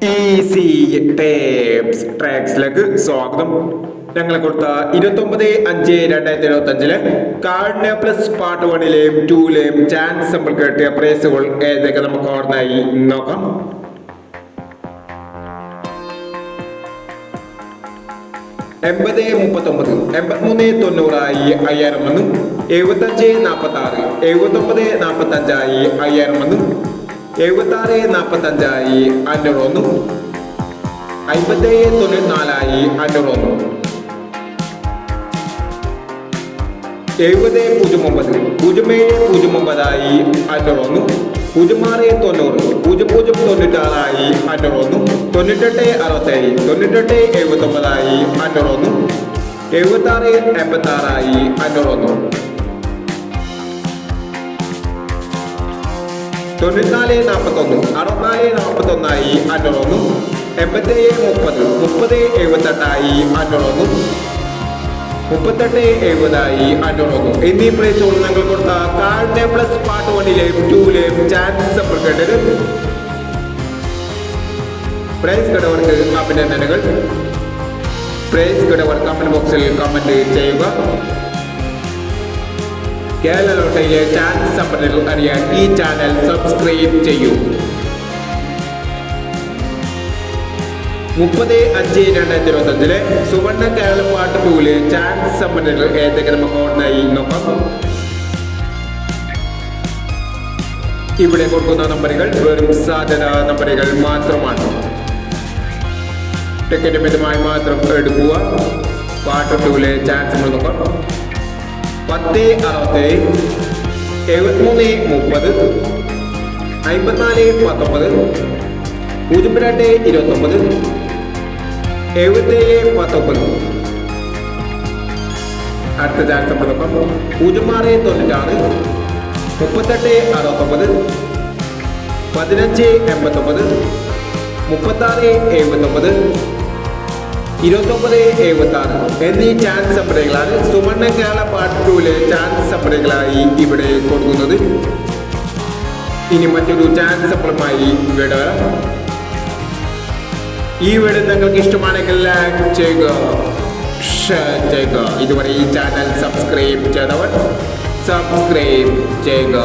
Easy tapes ട്രാക്സിലേക്ക് സ്വാഗതം. ഞങ്ങളെ കൊടുത്ത 29/5/2025 കാർഡിന പ്ലസ് പാർട്ട് 1ലെയും 2ലെയും ചാൻസ് നമ്മൾ കേട്ടിയ പ്രൈസുകൾ ഏതൊക്കെ നമുക്ക് ഓർമ്മയായി നോക്കാം. എൺപത് 39 83 9000 വന്നു. 75 46 79 45 5000 വന്നു. 76 45 500 വന്നു. 57 94 500 വന്നു. 70 09 07 09 500 വന്നു. 06 90 00 96 500 വന്നു. 98 67 98 79 500 വന്നു. 76 86 500 വന്നു. 94 41 64 41 500 വന്നു. 87 30 30 78 500 വന്നു. 38 70 500 വന്നു. എന്നീ പ്രൈസുകൾ ഞങ്ങൾ കൊടുത്ത കാർഡിന പ്ലസ് പാർട്ട് 1ലെയും 2ലെയും ചാൻസ് നമ്മൾ കേട്ടത്. പ്രൈസ് കേട്ടവർക്ക് അഭിനന്ദനങ്ങൾ. പ്രൈസ് കേട്ടവർ കമന്റ് ബോക്സിൽ കമന്റ് ചെയ്യുക. കേരള ലോട്ടറിയിലെ ചാൻസ് സമ്പന്നകൾ അറിയാൻ ഈ ചാനൽ സബ്സ്ക്രൈബ് ചെയ്യൂ. 30/5/2025 സുവർണ കേരള പാർട്ട് 2ലെ ചാൻസ് സമ്പന്നകൾ ഏതൊക്കെ നമുക്ക് ഓർമ്മയായി നോക്കാം. ഇവിടെ കൊടുക്കുന്ന നമ്പറുകൾ വെറും സാധ്യത നമ്പറുകൾ മാത്രമാണ്. ടിക്കറ്റ് മിതമായി മാത്രം എടുക്കുക. പാർട്ട് 2ലെ ചാൻസ് നമ്മൾ നോക്കാം. 10 60 73 30 54 19 02 29 77 19. അടുത്ത ചാൻസ് നമ്മൾ നോക്കാം. 06 96 38 69 15 89 36 79 29 76 എന്നീ ചാൻസ് സമ്പന്നകളാണ് സുവർണ കേരള പാർട്ട് 2ലെ ചാൻസ് സമ്പന്നകളായി ഇവിടെ കൊടുക്കുന്നത്. ഇനി മറ്റൊരു ചാൻസ് സമ്പന്നമായി ഇവിടെ വരാം. ഈ വീഡിയോ നിങ്ങൾക്ക് ഇഷ്ടമാണെങ്കിൽ ലൈക്ക് ചെയ്യുക, ഷെയർ ചെയ്യുക. ഇതുവരെ ഈ ചാനൽ സബ്സ്ക്രൈബ് ചെയ്തവർ സബ്സ്ക്രൈബ് ചെയ്യുക.